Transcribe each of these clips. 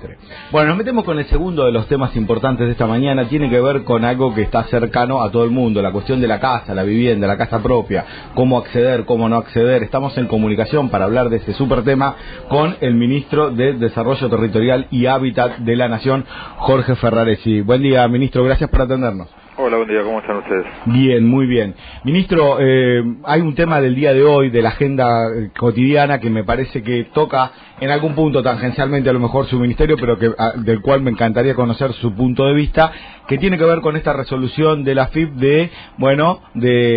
desastre. Bueno, nos metemos con el segundo de los temas importantes de esta mañana. Tiene que ver con algo que está cercano a todo el mundo, la cuestión de la casa, la vivienda, la casa propia, cómo acceder, cómo no acceder. Estamos en comunicación para hablar de este súper tema con el ministro de Desarrollo Territorial y Hábitat de la Nación, Jorge Ferraresi. Buen día, ministro, gracias por atendernos. Hola, buen día, ¿cómo están ustedes? Bien, muy bien. Ministro, hay un tema del día de hoy, de la agenda cotidiana, que me parece que toca en algún punto tangencialmente a lo mejor su ministerio, pero del cual me encantaría conocer su punto de vista, que tiene que ver con esta resolución de la AFIP de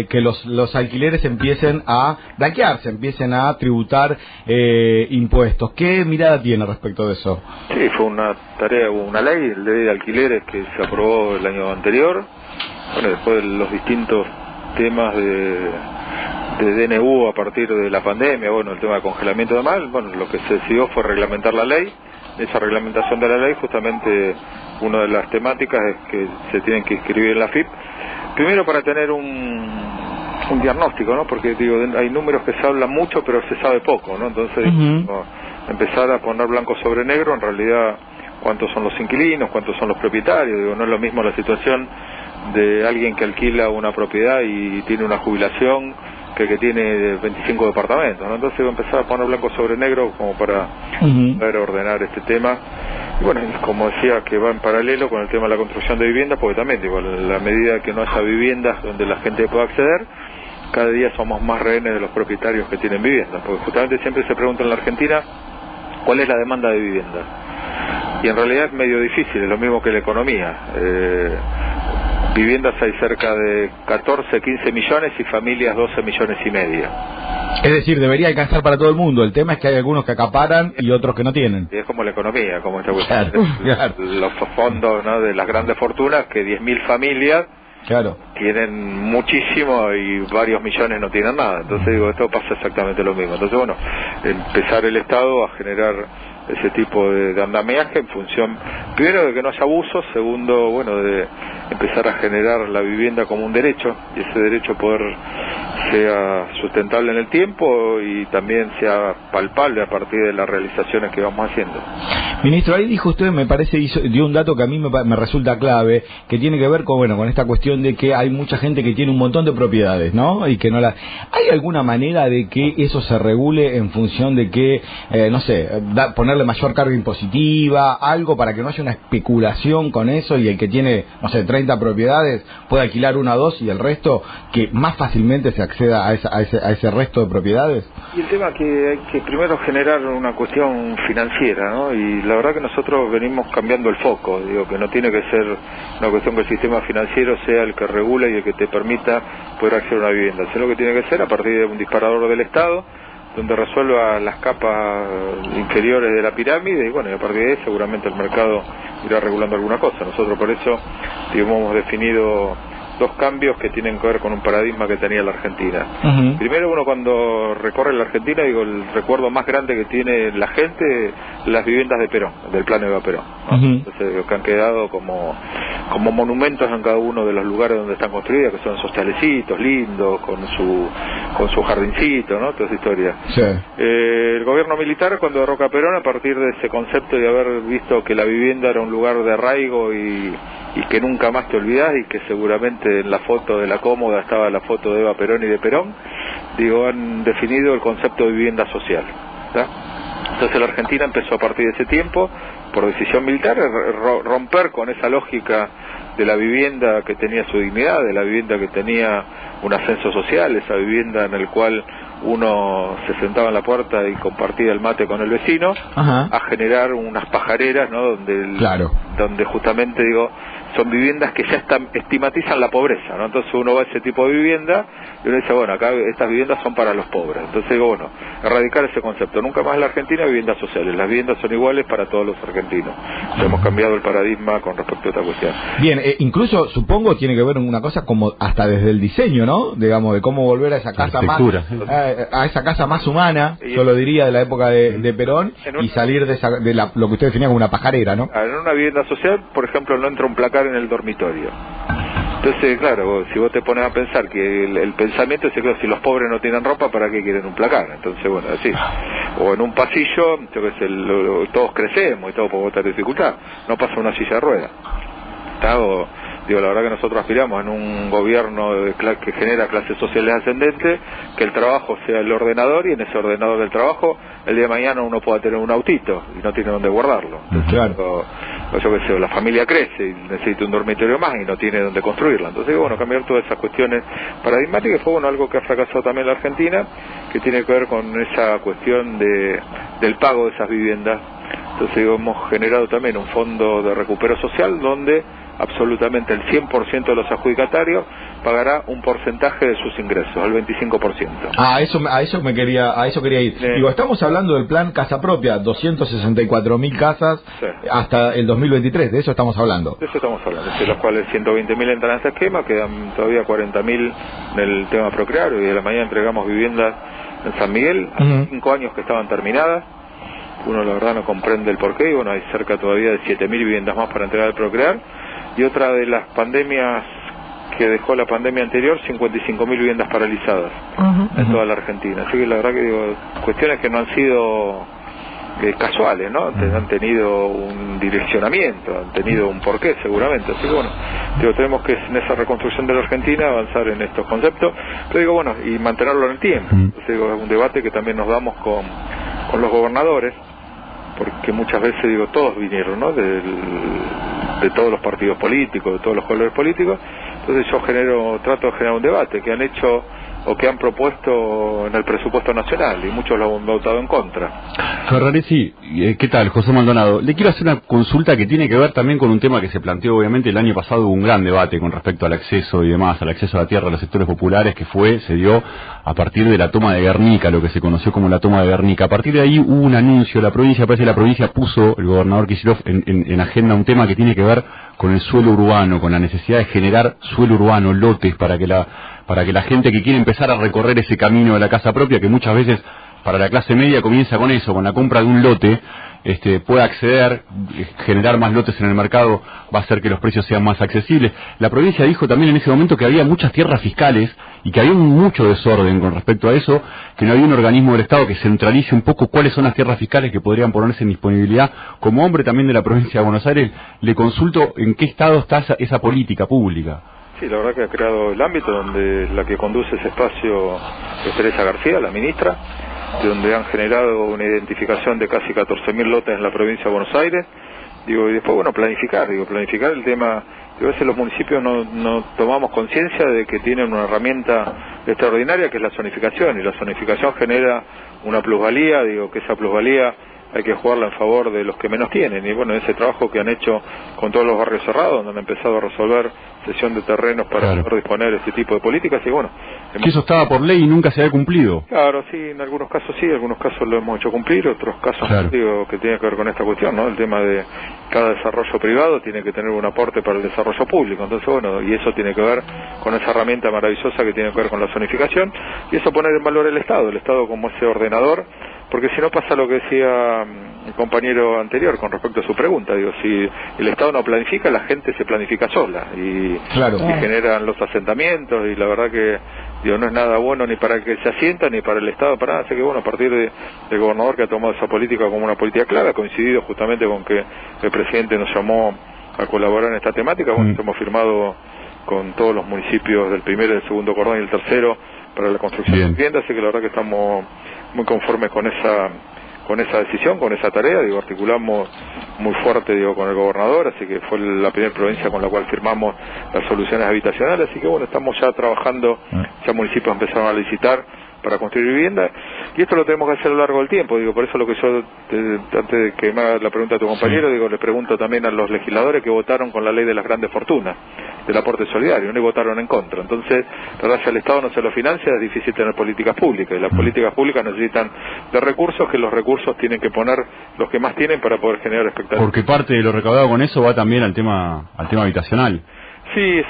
que los alquileres empiecen a blanquearse, empiecen a tributar impuestos. ¿Qué mirada tiene respecto de eso? Sí, fue una tarea, una ley de alquileres que se aprobó el año anterior. Bueno, después de los distintos temas de DNU a partir de la pandemia, bueno, el tema de congelamiento de mal, bueno, lo que se decidió fue reglamentar la ley. Esa reglamentación de la ley, justamente, una de las temáticas es que se tienen que inscribir en la AFIP. Primero para tener un diagnóstico, ¿no? Porque, digo, hay números que se hablan mucho, pero se sabe poco, ¿no? Entonces, empezar a poner blanco sobre negro, en realidad, cuántos son los inquilinos, cuántos son los propietarios. Digo, no es lo mismo la situación de alguien que alquila una propiedad y tiene una jubilación que tiene 25 departamentos, ¿no? Entonces voy a empezar a poner blanco sobre negro como para poder ordenar este tema. Y bueno, como decía, que va en paralelo con el tema de la construcción de viviendas, porque también, digo, en la medida que no haya viviendas donde la gente pueda acceder, cada día somos más rehenes de los propietarios que tienen viviendas, porque justamente siempre se pregunta en la Argentina cuál es la demanda de viviendas. Y en realidad es medio difícil, es lo mismo que la economía. Viviendas hay cerca de 14, 15 millones y familias 12 millones y medio. Es decir, debería alcanzar para todo el mundo. El tema es que hay algunos que acaparan y otros que no tienen. Y es como la economía, como esta cuestión. Claro. Los fondos, ¿no?, de las grandes fortunas, que 10.000 familias tienen muchísimo y varios millones no tienen nada. Entonces, digo, esto pasa exactamente lo mismo. Entonces, bueno, empezar el Estado a generar ese tipo de andamiaje en función, primero, de que no haya abusos, segundo, bueno, de empezar a generar la vivienda como un derecho, y ese derecho poder sea sustentable en el tiempo y también sea palpable a partir de las realizaciones que vamos haciendo. Ministro, ahí dijo usted, me parece, dio un dato que a mí me resulta clave, que tiene que ver con esta cuestión de que hay mucha gente que tiene un montón de propiedades, ¿no? Y que no las... ¿Hay alguna manera de que eso se regule en función de que, no sé, ponerle mayor carga impositiva, algo para que no haya una especulación con eso y el que tiene, no sé, 30 propiedades pueda alquilar una o dos y el resto que más fácilmente se acceda a ese resto de propiedades? Y el tema que hay que primero generar una cuestión financiera, ¿no? Y la verdad que nosotros venimos cambiando el foco, digo, que no tiene que ser una cuestión que el sistema financiero sea el que regula y el que te permita poder acceder a una vivienda, sino que tiene que ser a partir de un disparador del Estado, donde resuelva las capas inferiores de la pirámide, y bueno, y a partir de ahí seguramente el mercado irá regulando alguna cosa. Nosotros por eso, digamos, hemos definido dos cambios que tienen que ver con un paradigma que tenía la Argentina. Primero, uno cuando recorre la Argentina, digo, el recuerdo más grande que tiene la gente, las viviendas de Perón, del plan Eva Perón, ¿no? Entonces, digo, que han quedado como monumentos en cada uno de los lugares donde están construidas, que son esos chalecitos lindos, con su jardincito, ¿no? Toda esa historia. Sí. El gobierno militar, cuando derroca a Perón, a partir de ese concepto de haber visto que la vivienda era un lugar de arraigo y que nunca más te olvidás, y que seguramente en la foto de la cómoda estaba la foto de Eva Perón y de Perón, digo, han definido el concepto de vivienda social, ¿tá? Entonces la Argentina empezó a partir de ese tiempo, por decisión militar, romper con esa lógica de la vivienda que tenía su dignidad, de la vivienda que tenía un ascenso social, esa vivienda en el cual uno se sentaba en la puerta y compartía el mate con el vecino, a generar unas pajareras, ¿no? Donde justamente, digo, son viviendas que ya estigmatizan la pobreza, ¿no? Entonces uno va a ese tipo de vivienda y uno dice, bueno, acá estas viviendas son para los pobres. Entonces digo, bueno, erradicar ese concepto. Nunca más en la Argentina viviendas sociales. Las viviendas son iguales para todos los argentinos. Hemos cambiado el paradigma con respecto a esta cuestión. Bien, incluso supongo tiene que ver una cosa como hasta desde el diseño, ¿no? Digamos, de cómo volver a esa casa a esa casa más humana, yo lo diría, de la época de Perón, y salir de lo que usted definía como una pajarera, ¿no? En una vivienda social, por ejemplo, no entra un placar en el dormitorio. Entonces, claro, si vos te pones a pensar que el pensamiento es que si los pobres no tienen ropa, ¿para qué quieren un placar? Entonces, bueno, así. O en un pasillo, yo qué sé, todos crecemos y todos podemos tener dificultad. No pasa una silla de ruedas. ¿Está? Digo, la verdad que nosotros aspiramos en un gobierno que genera clases sociales ascendentes, que el trabajo sea el ordenador, y en ese ordenador del trabajo, el día de mañana uno pueda tener un autito y no tiene dónde guardarlo. Entonces, claro. Yo qué sé, la familia crece y necesita un dormitorio más y no tiene dónde construirla. Entonces, bueno, cambiar todas esas cuestiones paradigmáticas fue algo que ha fracasado también la Argentina, que tiene que ver con esa cuestión del pago de esas viviendas. Entonces, hemos generado también un fondo de recupero social donde absolutamente el 100% de los adjudicatarios pagará un porcentaje de sus ingresos, el 25%. A eso quería ir. Digo, estamos hablando del plan Casa Propia, 264.000 casas, sí, hasta el 2023, de eso estamos hablando. De eso estamos hablando, de los cuales 120.000 entran en ese esquema, quedan todavía 40.000 en el tema Procrear, y de la mañana entregamos viviendas en San Miguel, hace 5 años que estaban terminadas. Uno la verdad no comprende el porqué, y bueno, hay cerca todavía de 7.000 viviendas más para entregar el Procrear. Y otra de las pandemias que dejó la pandemia anterior, 55.000 viviendas paralizadas en toda la Argentina. Así que la verdad que digo, cuestiones que no han sido casuales, ¿no? Han tenido un direccionamiento, han tenido un porqué seguramente. Así que bueno, digo, tenemos que en esa reconstrucción de la Argentina avanzar en estos conceptos, pero digo, bueno, y mantenerlo en el tiempo. Entonces digo, es un debate que también nos damos con los gobernadores, porque muchas veces digo, todos vinieron, ¿no? De todos los partidos políticos, de todos los colores políticos. Entonces yo trato de generar un debate que han hecho o que han propuesto en el presupuesto nacional, y muchos lo han votado en contra. Ferraresi, ¿qué tal? José Maldonado. Le quiero hacer una consulta que tiene que ver también con un tema que se planteó, obviamente, el año pasado. Hubo un gran debate con respecto al acceso y demás, al acceso a la tierra de los sectores populares, que se dio a partir de la toma de Guernica, lo que se conoció como la toma de Guernica. A partir de ahí hubo un anuncio, parece que la provincia puso, el gobernador Kicillof, en agenda un tema que tiene que ver con el suelo urbano, con la necesidad de generar suelo urbano, lotes, para que la gente que quiere empezar a recorrer ese camino de la casa propia, que muchas veces para la clase media comienza con eso, con la compra de un lote, pueda acceder, generar más lotes en el mercado, va a hacer que los precios sean más accesibles. La provincia dijo también en ese momento que había muchas tierras fiscales y que había mucho desorden con respecto a eso, que no había un organismo del Estado que centralice un poco cuáles son las tierras fiscales que podrían ponerse en disponibilidad. Como hombre también de la provincia de Buenos Aires, le consulto en qué estado está esa política pública. Sí, la verdad que ha creado el ámbito donde la que conduce ese espacio es Teresa García, la ministra, donde han generado una identificación de casi 14.000 lotes en la provincia de Buenos Aires. Digo, y después, bueno, planificar el tema. A veces los municipios no tomamos conciencia de que tienen una herramienta extraordinaria que es la zonificación, y la zonificación genera una plusvalía, que esa plusvalía hay que jugarla en favor de los que menos tienen. Y bueno, ese trabajo que han hecho con todos los barrios cerrados, donde han empezado a resolver cesión de terrenos para poder disponer de este tipo de políticas, y bueno... Que eso estaba por ley y nunca se había cumplido. Claro, sí, en algunos casos sí, en algunos casos lo hemos hecho cumplir, otros casos que tiene que ver con esta cuestión, ¿no? El tema de cada desarrollo privado tiene que tener un aporte para el desarrollo público. Entonces, bueno, y eso tiene que ver con esa herramienta maravillosa que tiene que ver con la zonificación, y eso poner en valor el Estado como ese ordenador, porque si no pasa lo que decía el compañero anterior con respecto a su pregunta. Si el Estado no planifica, la gente se planifica sola y generan los asentamientos, y la verdad que no es nada bueno ni para el que se asienta ni para el Estado, para nada. Así que bueno, a partir del gobernador que ha tomado esa política como una política clara, ha coincidido justamente con que el presidente nos llamó a colaborar en esta temática. Bueno, hemos firmado con todos los municipios del primer, el segundo cordón y el tercero para la construcción de viviendas, así que la verdad que estamos muy conformes con esa decisión, con esa tarea. Articulamos muy fuerte con el gobernador, así que fue la primera provincia con la cual firmamos las soluciones habitacionales, así que bueno, estamos ya trabajando, ya municipios empezaron a licitar para construir viviendas, y esto lo tenemos que hacer a lo largo del tiempo. Por eso lo que yo, antes de que me haga la pregunta a tu compañero, le pregunto también a los legisladores que votaron con la ley de las grandes fortunas, del aporte solidario, no votaron en contra. Entonces, la verdad, si el Estado no se lo financia, es difícil tener políticas públicas, y las políticas públicas necesitan de recursos, que los recursos tienen que poner los que más tienen para poder generar expectativas. Porque parte de lo recaudado con eso va también al tema habitacional. Sí,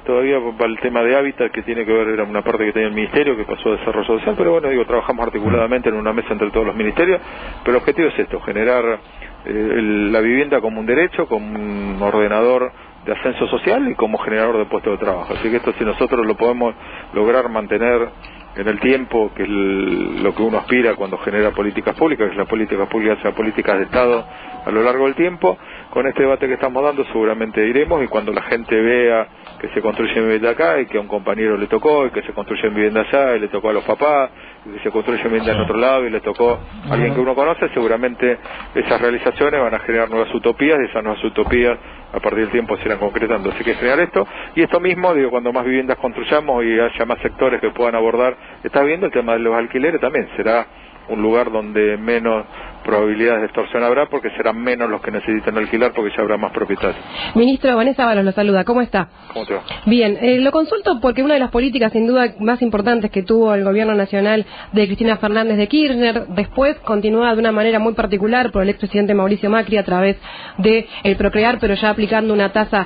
todavía va el tema de hábitat, que tiene que ver, era una parte que tenía el Ministerio, que pasó a Desarrollo Social, pero bueno, trabajamos articuladamente en una mesa entre todos los ministerios, pero el objetivo es esto, generar la vivienda como un derecho, como un ordenador de ascenso social y como generador de puestos de trabajo. Así que esto, si nosotros lo podemos lograr mantener en el tiempo, que es lo que uno aspira cuando genera políticas públicas, que las políticas públicas sean políticas de Estado a lo largo del tiempo, con este debate que estamos dando seguramente iremos, y cuando la gente vea que se construye vivienda acá y que a un compañero le tocó, y que se construye vivienda allá y le tocó a los papás, y que se construye vivienda en otro lado y le tocó a alguien que uno conoce, seguramente esas realizaciones van a generar nuevas utopías, y esas nuevas utopías a partir del tiempo se irán concretando. Así que generar esto, y esto mismo, digo, cuando más viviendas construyamos y haya más sectores que puedan abordar, está viendo el tema de los alquileres, también será un lugar donde menos probabilidades de extorsión habrá, porque serán menos los que necesitan alquilar, porque ya habrá más propietarios. Ministro, Vanessa Ábalos lo saluda, ¿cómo está? ¿Cómo te va? Bien, lo consulto porque una de las políticas sin duda más importantes que tuvo el gobierno nacional de Cristina Fernández de Kirchner, después continuada de una manera muy particular por el expresidente Mauricio Macri a través de el Procrear, pero ya aplicando una tasa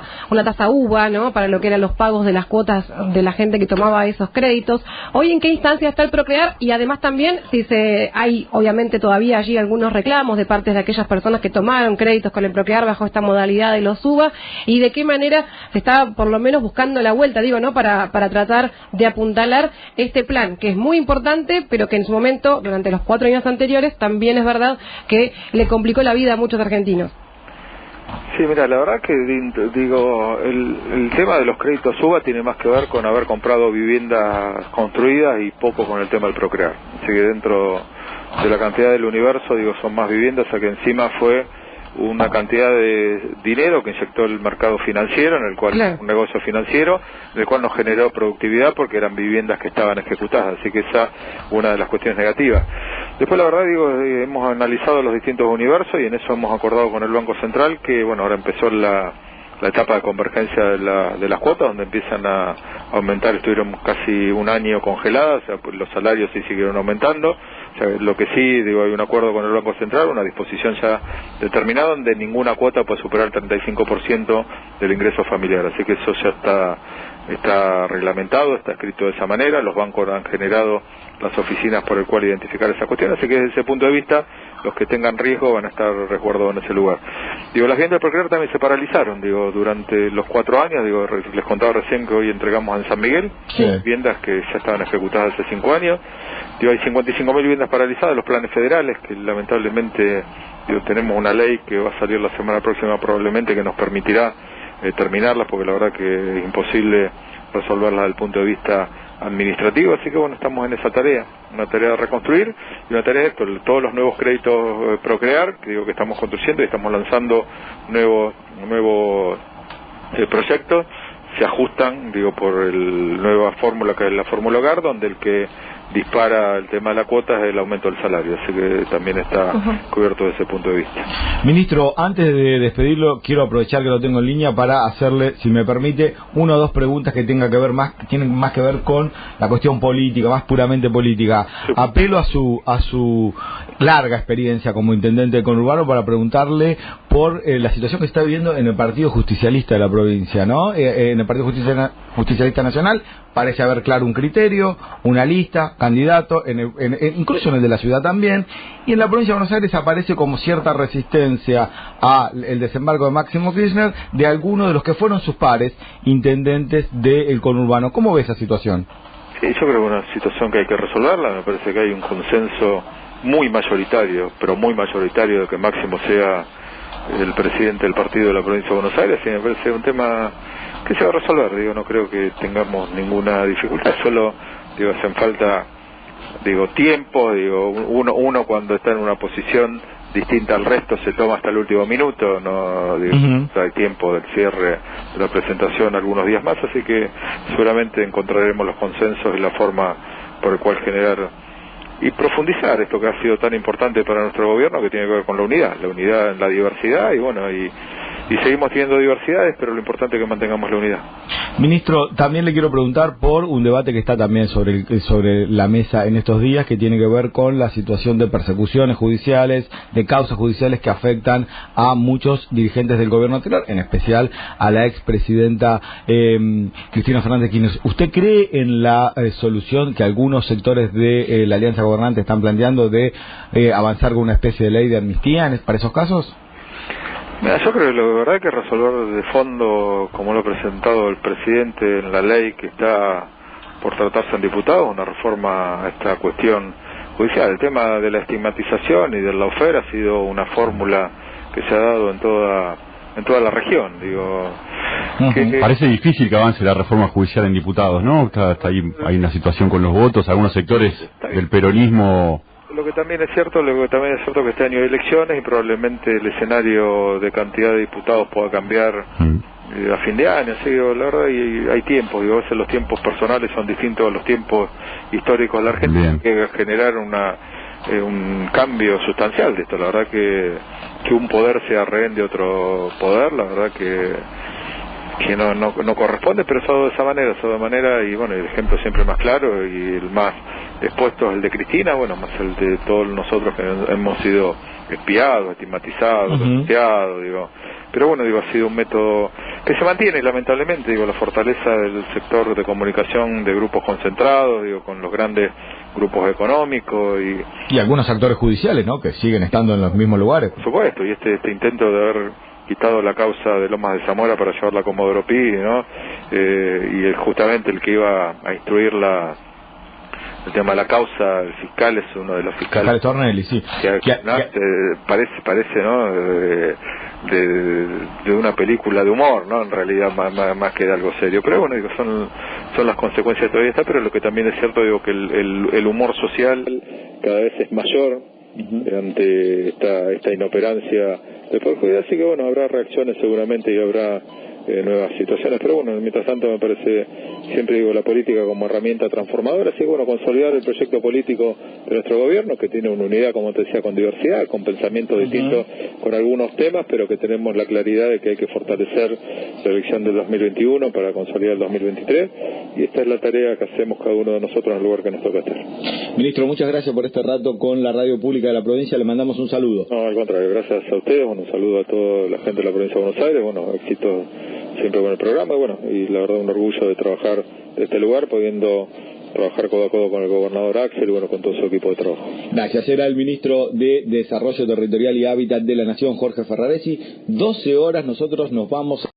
UVA, ¿no?, para lo que eran los pagos de las cuotas de la gente que tomaba esos créditos. Hoy, ¿en qué instancia está el Procrear? Y además también, si hay obviamente todavía allí algunos reclamos de parte de aquellas personas que tomaron créditos con el Procrear bajo esta modalidad de los UVA, y de qué manera se está por lo menos buscando la vuelta, digo, ¿no?, para tratar de apuntalar este plan, que es muy importante, pero que en su momento, durante los 4 años anteriores, también es verdad que le complicó la vida a muchos argentinos. Sí, mira, la verdad que digo, el tema de los créditos UVA tiene más que ver con haber comprado viviendas construidas y poco con el tema del Procrear. Así que dentro de la cantidad del universo, digo, son más viviendas, o sea que encima fue una cantidad de dinero que inyectó el mercado financiero, en el cual, claro, un negocio financiero, en el cual nos generó productividad porque eran viviendas que estaban ejecutadas, así que esa una de las cuestiones negativas. Después, la verdad, digo, hemos analizado los distintos universos y en eso hemos acordado con el Banco Central que, bueno, ahora empezó la etapa de convergencia de las cuotas, donde empiezan a aumentar, estuvieron casi un año congeladas, o sea, pues los salarios sí siguieron aumentando. O sea, lo que sí, digo, hay un acuerdo con el Banco Central, una disposición ya determinada, donde ninguna cuota puede superar el 35% del ingreso familiar, así que eso ya está reglamentado, está escrito de esa manera, los bancos han generado las oficinas por el cual identificar esa cuestión, así que desde ese punto de vista, los que tengan riesgo van a estar resguardados en ese lugar. Digo, las viviendas de Procrear también se paralizaron, digo, durante los 4 años, digo, les contaba recién que hoy entregamos en San Miguel, sí, viviendas que ya estaban ejecutadas hace 5 años, digo, hay 55.000 viviendas paralizadas, los planes federales, que lamentablemente, digo, tenemos una ley que va a salir la semana próxima probablemente, que nos permitirá terminarlas, porque la verdad que es imposible resolverlas desde el punto de vista administrativo, así que bueno, estamos en esa tarea, una tarea de reconstruir y una tarea de esto, todos los nuevos créditos Procrear, que digo que estamos construyendo y estamos lanzando nuevos proyectos, se ajustan, digo, por el nueva fórmula que es la fórmula hogar, donde el que dispara el tema de la cuota es el aumento del salario, así que también está cubierto desde ese punto de vista. Ministro, antes de despedirlo, quiero aprovechar que lo tengo en línea para hacerle, si me permite, 1 o 2 preguntas que tienen más que ver con la cuestión política, más puramente política. Sí. Apelo a su larga experiencia como intendente de conurbano para preguntarle por la situación que está viviendo en el Partido Justicialista de la provincia, ¿no? En el Partido Justicialista Nacional parece haber claro un criterio, una lista, candidato, incluso en el de la ciudad también, y en la provincia de Buenos Aires aparece como cierta resistencia al desembarco de Máximo Kirchner de algunos de los que fueron sus pares, intendentes del conurbano. ¿Cómo ve esa situación? Sí, yo creo que es una situación que hay que resolverla, me parece que hay un consenso muy mayoritario, pero muy mayoritario, de que Máximo sea el presidente del partido de la provincia de Buenos Aires, y me parece un tema que se va a resolver, digo, no creo que tengamos ninguna dificultad, solo, digo, hacen falta, digo, tiempo, digo, uno cuando está en una posición distinta al resto se toma hasta el último minuto, no, digo, hay tiempo del cierre de la presentación algunos días más, así que seguramente encontraremos los consensos y la forma por el cual generar y profundizar esto que ha sido tan importante para nuestro gobierno, que tiene que ver con la unidad en la diversidad, y bueno, y seguimos teniendo diversidades, pero lo importante es que mantengamos la unidad. Ministro, también le quiero preguntar por un debate que está también sobre la mesa en estos días, que tiene que ver con la situación de persecuciones judiciales, de causas judiciales que afectan a muchos dirigentes del gobierno anterior, en especial a la expresidenta Cristina Fernández de Kirchner. ¿Usted cree en la solución que algunos sectores de la Alianza Gobernante están planteando de avanzar con una especie de ley de amnistía para esos casos? Mira, yo creo que la verdad hay que resolver de fondo, como lo ha presentado el presidente en la ley que está por tratarse en diputados, una reforma a esta cuestión judicial. El tema de la estigmatización y del lawfare ha sido una fórmula que se ha dado en toda la región, digo. Parece difícil que avance la reforma judicial en diputados, ¿no? Está ahí, hay una situación con los votos, algunos sectores del peronismo. Lo que también es cierto que este año hay elecciones y probablemente el escenario de cantidad de diputados pueda cambiar a fin de año. Así, digo, la verdad hay tiempos, digo, a veces los tiempos personales son distintos a los tiempos históricos de la Argentina. Hay que generar un cambio sustancial de esto. La verdad que un poder sea rehén de otro poder, la verdad que no corresponde, pero eso de esa manera, y bueno, el ejemplo siempre más claro y el más expuesto es el de Cristina, bueno, más el de todos nosotros que hemos sido espiados, estigmatizados, denunciados, digo. Pero bueno, digo, ha sido un método que se mantiene, lamentablemente, digo, la fortaleza del sector de comunicación de grupos concentrados, digo, con los grandes grupos económicos y algunos actores judiciales, ¿no?, que siguen estando en los mismos lugares. Por supuesto, y este intento de haber quitado la causa de Lomas de Zamora para llevarla a Comodoro Pi, ¿no? Y justamente el que iba a instruir el tema de la causa, el fiscal es uno de los fiscales Tornelli, sí. Parece, ¿no?, de una película de humor, ¿no?, en realidad más que de algo serio. Pero bueno, digo, son las consecuencias todavía está, pero lo que también es cierto, digo, que el humor social cada vez es mayor ante esta inoperancia del Poder Judicial, así que bueno, habrá reacciones seguramente y habrá nuevas situaciones, pero bueno, mientras tanto me parece, siempre digo, la política como herramienta transformadora, así que bueno, consolidar el proyecto político de nuestro gobierno, que tiene una unidad, como te decía, con diversidad, con pensamientos distintos, con algunos temas, pero que tenemos la claridad de que hay que fortalecer la elección del 2021 para consolidar el 2023, y esta es la tarea que hacemos cada uno de nosotros en el lugar que nos toca estar. Ministro, muchas gracias por este rato con la Radio Pública de la provincia, le mandamos un saludo. No, al contrario, gracias a ustedes, bueno, un saludo a toda la gente de la provincia de Buenos Aires, bueno, éxito siempre con el programa, y bueno, y la verdad un orgullo de trabajar en este lugar, pudiendo trabajar codo a codo con el gobernador Axel y bueno, con todo su equipo de trabajo. Gracias. Era el ministro de Desarrollo Territorial y Hábitat de la Nación, Jorge Ferraresi. 12 horas, nosotros nos vamos